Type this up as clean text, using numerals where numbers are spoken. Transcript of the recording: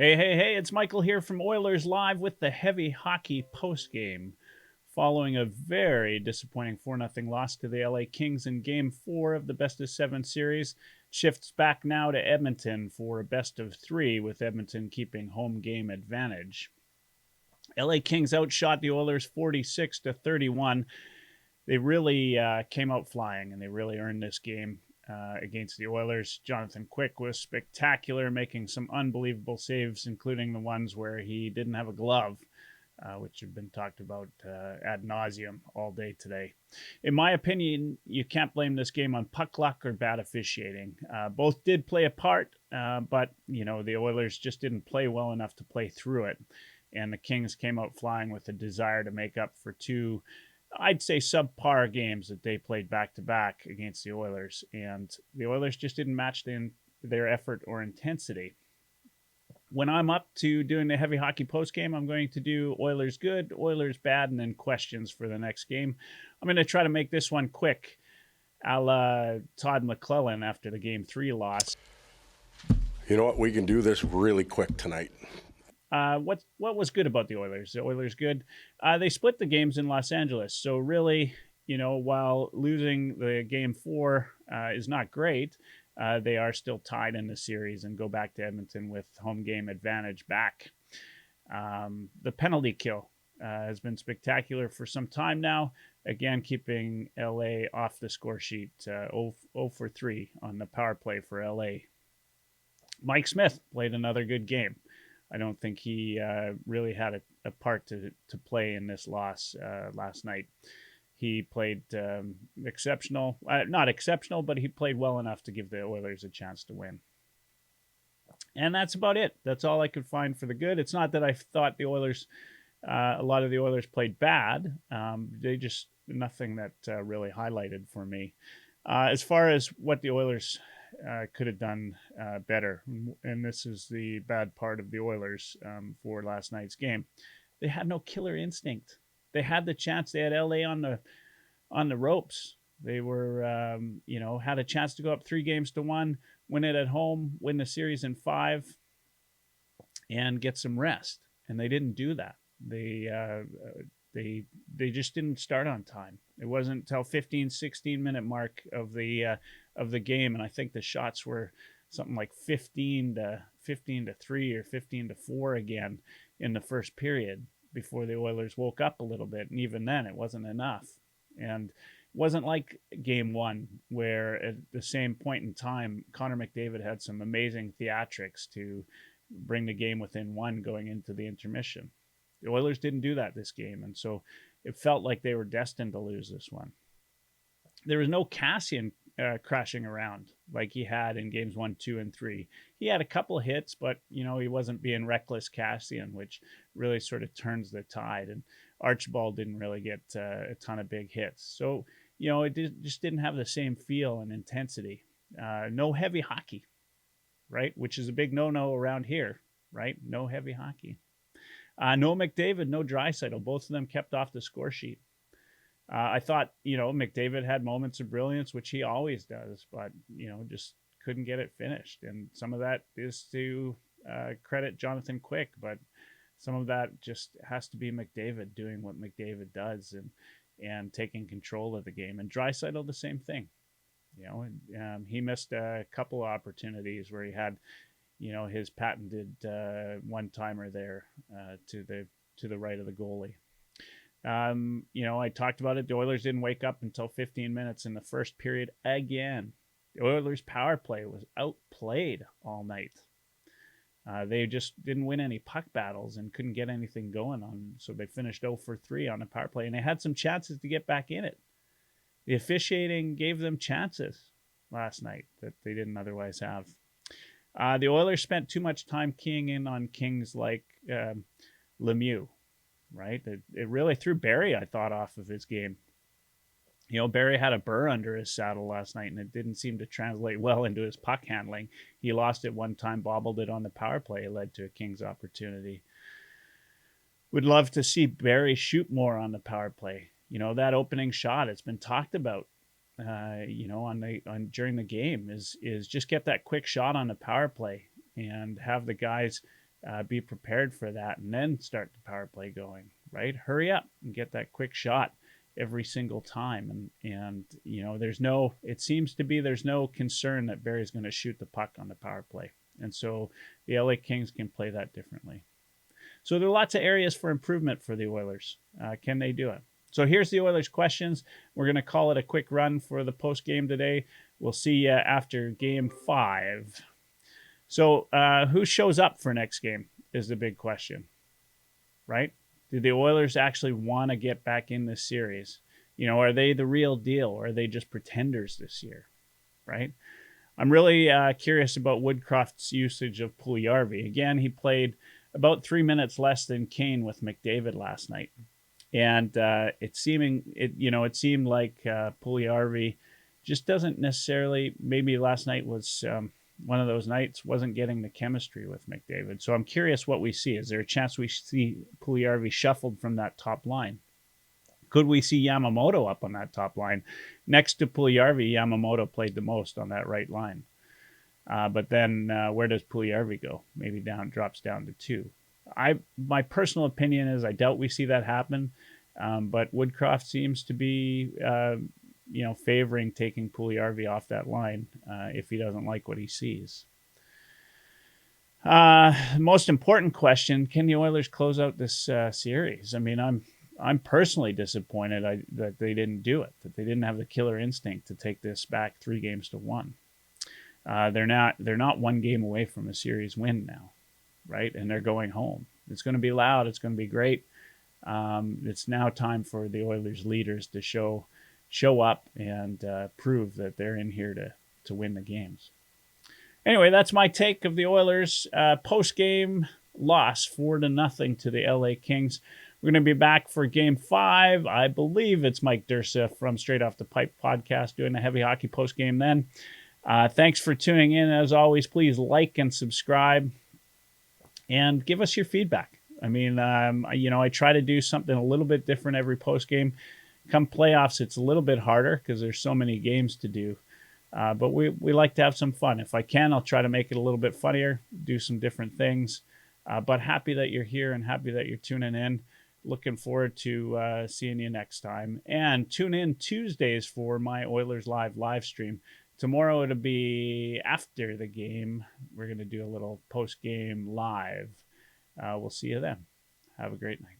Hey, it's Michael here from Oilerslive with the heavy hockey postgame. Following a very disappointing 4-0 loss to the LA Kings in Game 4 of the Best of 7 series, shifts back now to Edmonton for a best of 3 with Edmonton keeping home game advantage. LA Kings outshot the Oilers 46-31. They really came out flying and they really earned this game against the Oilers. Jonathan Quick was spectacular, making some unbelievable saves, including the ones where he didn't have a glove, which have been talked about ad nauseum all day today. In my opinion, you can't blame this game on puck luck or bad officiating. Both did play a part, but the Oilers just didn't play well enough to play through it, and the Kings came out flying with a desire to make up for two, I'd say, subpar games that they played back to back against the Oilers, and the Oilers just didn't match their effort or intensity. When I'm up to doing the heavy hockey post game, I'm going to do Oilers good, Oilers bad, and then questions for the next game. I'm going to try to make this one quick, a la Todd McClellan after the Game 3 loss. You know what? We can do this really quick tonight. What was good about the Oilers? The Oilers good. They split the games in Los Angeles, so really, while losing the Game 4 is not great, they are still tied in the series and go back to Edmonton with home game advantage back. The penalty kill has been spectacular for some time now. Again, keeping LA off the score sheet, 0 for 3 on the power play for LA. Mike Smith played another good game. I don't think he really had a part to play in this loss last night. He played exceptional. Not exceptional, but he played well enough to give the Oilers a chance to win. And that's about it. That's all I could find for the good. It's not that I thought the Oilers, a lot of the Oilers played bad. They just, nothing that really highlighted for me. As far as what the Oilers could have done better, and this is the bad part of the Oilers for last night's game, they had no killer instinct. They had the chance. They had LA on the ropes. They were, had a chance to go up 3-1, win it at home, win the series in 5, and get some rest. And they didn't do that. They just didn't start on time. It wasn't until 15-16 minute mark of the game, and I think the shots were something like 15 to 3 or 15 to 4 again in the first period before the Oilers woke up a little bit, and even then it wasn't enough. And it wasn't like Game 1 where at the same point in time Connor McDavid had some amazing theatrics to bring the game within 1 going into the intermission. The Oilers didn't do that this game, and so it felt like they were destined to lose this one. There was no Cassian crashing around like he had in games 1, 2, and 3. He had a couple of hits, but he wasn't being reckless Cassian, which really sort of turns the tide. And Archibald didn't really get a ton of big hits, so it just didn't have the same feel and intensity. No heavy hockey, right? Which is a big no-no around here, right? No heavy hockey. No McDavid, no Draisaitl. Both of them kept off the score sheet. I thought, McDavid had moments of brilliance, which he always does, but, just couldn't get it finished. And some of that is to credit Jonathan Quick, but some of that just has to be McDavid doing what McDavid does and taking control of the game. And Draisaitl, the same thing. He missed a couple of opportunities where he had his patented one-timer there to the right of the goalie. I talked about it. The Oilers didn't wake up until 15 minutes in the first period again. The Oilers' power play was outplayed all night. They just didn't win any puck battles and couldn't get anything going on, so they finished 0 for 3 on the power play, and they had some chances to get back in it. The officiating gave them chances last night that they didn't otherwise have. The Oilers spent too much time keying in on Kings like Lemieux, right? It really threw Barry, I thought, off of his game. Barry had a burr under his saddle last night, and it didn't seem to translate well into his puck handling. He lost it one time, bobbled it on the power play. It led to a Kings opportunity. Would love to see Barry shoot more on the power play. That opening shot, it's been talked about during the game is just get that quick shot on the power play and have the guys be prepared for that, and then start the power play going, right? Hurry up and get that quick shot every single time. And it seems to be there's no concern that Barry's going to shoot the puck on the power play. And so the LA Kings can play that differently. So there are lots of areas for improvement for the Oilers. Can they do it? So here's the Oilers questions. We're going to call it a quick run for the post game today. We'll see you after game 5. So who shows up for next game is the big question, right? Do the Oilers actually want to get back in this series? Are they the real deal, or are they just pretenders this year, right? I'm really curious about Woodcroft's usage of Puljujarvi. Again, he played about 3 minutes less than Kane with McDavid last night. And it seemed like Puljujarvi just doesn't necessarily, maybe last night was one of those nights, wasn't getting the chemistry with McDavid. So I'm curious what we see. Is there a chance we see Puljujarvi shuffled from that top line? Could we see Yamamoto up on that top line? Next to Puljujarvi, Yamamoto played the most on that right line. But then where does Puljujarvi go? Maybe drops down to 2. My personal opinion is I doubt we see that happen. But Woodcroft seems to be, favoring taking Puljujarvi off that line if he doesn't like what he sees. Most important question: can the Oilers close out this series? I mean, I'm personally disappointed that they didn't do it. That they didn't have the killer instinct to take this back 3-1. They're not 1 game away from a series win now, right? And they're going home. It's going to be loud. It's going to be great. It's now time for the Oilers leaders to show up and prove that they're in here to win the games. Anyway, that's my take of the Oilers post-game loss 4-0 to the LA Kings. We're going to be back for game 5. I believe it's Mike Dursa from Straight Off the Pipe podcast doing the heavy hockey post-game then. Thanks for tuning in. As always, please like and subscribe and give us your feedback. I mean, I try to do something a little bit different every post game. Come playoffs, it's a little bit harder because there's so many games to do. But we like to have some fun. If I can, I'll try to make it a little bit funnier, do some different things. But happy that you're here and happy that you're tuning in. Looking forward to seeing you next time. And tune in Tuesdays for my Oilerslive live stream. Tomorrow it'll be after the game. We're going to do a little post-game live. We'll see you then. Have a great night.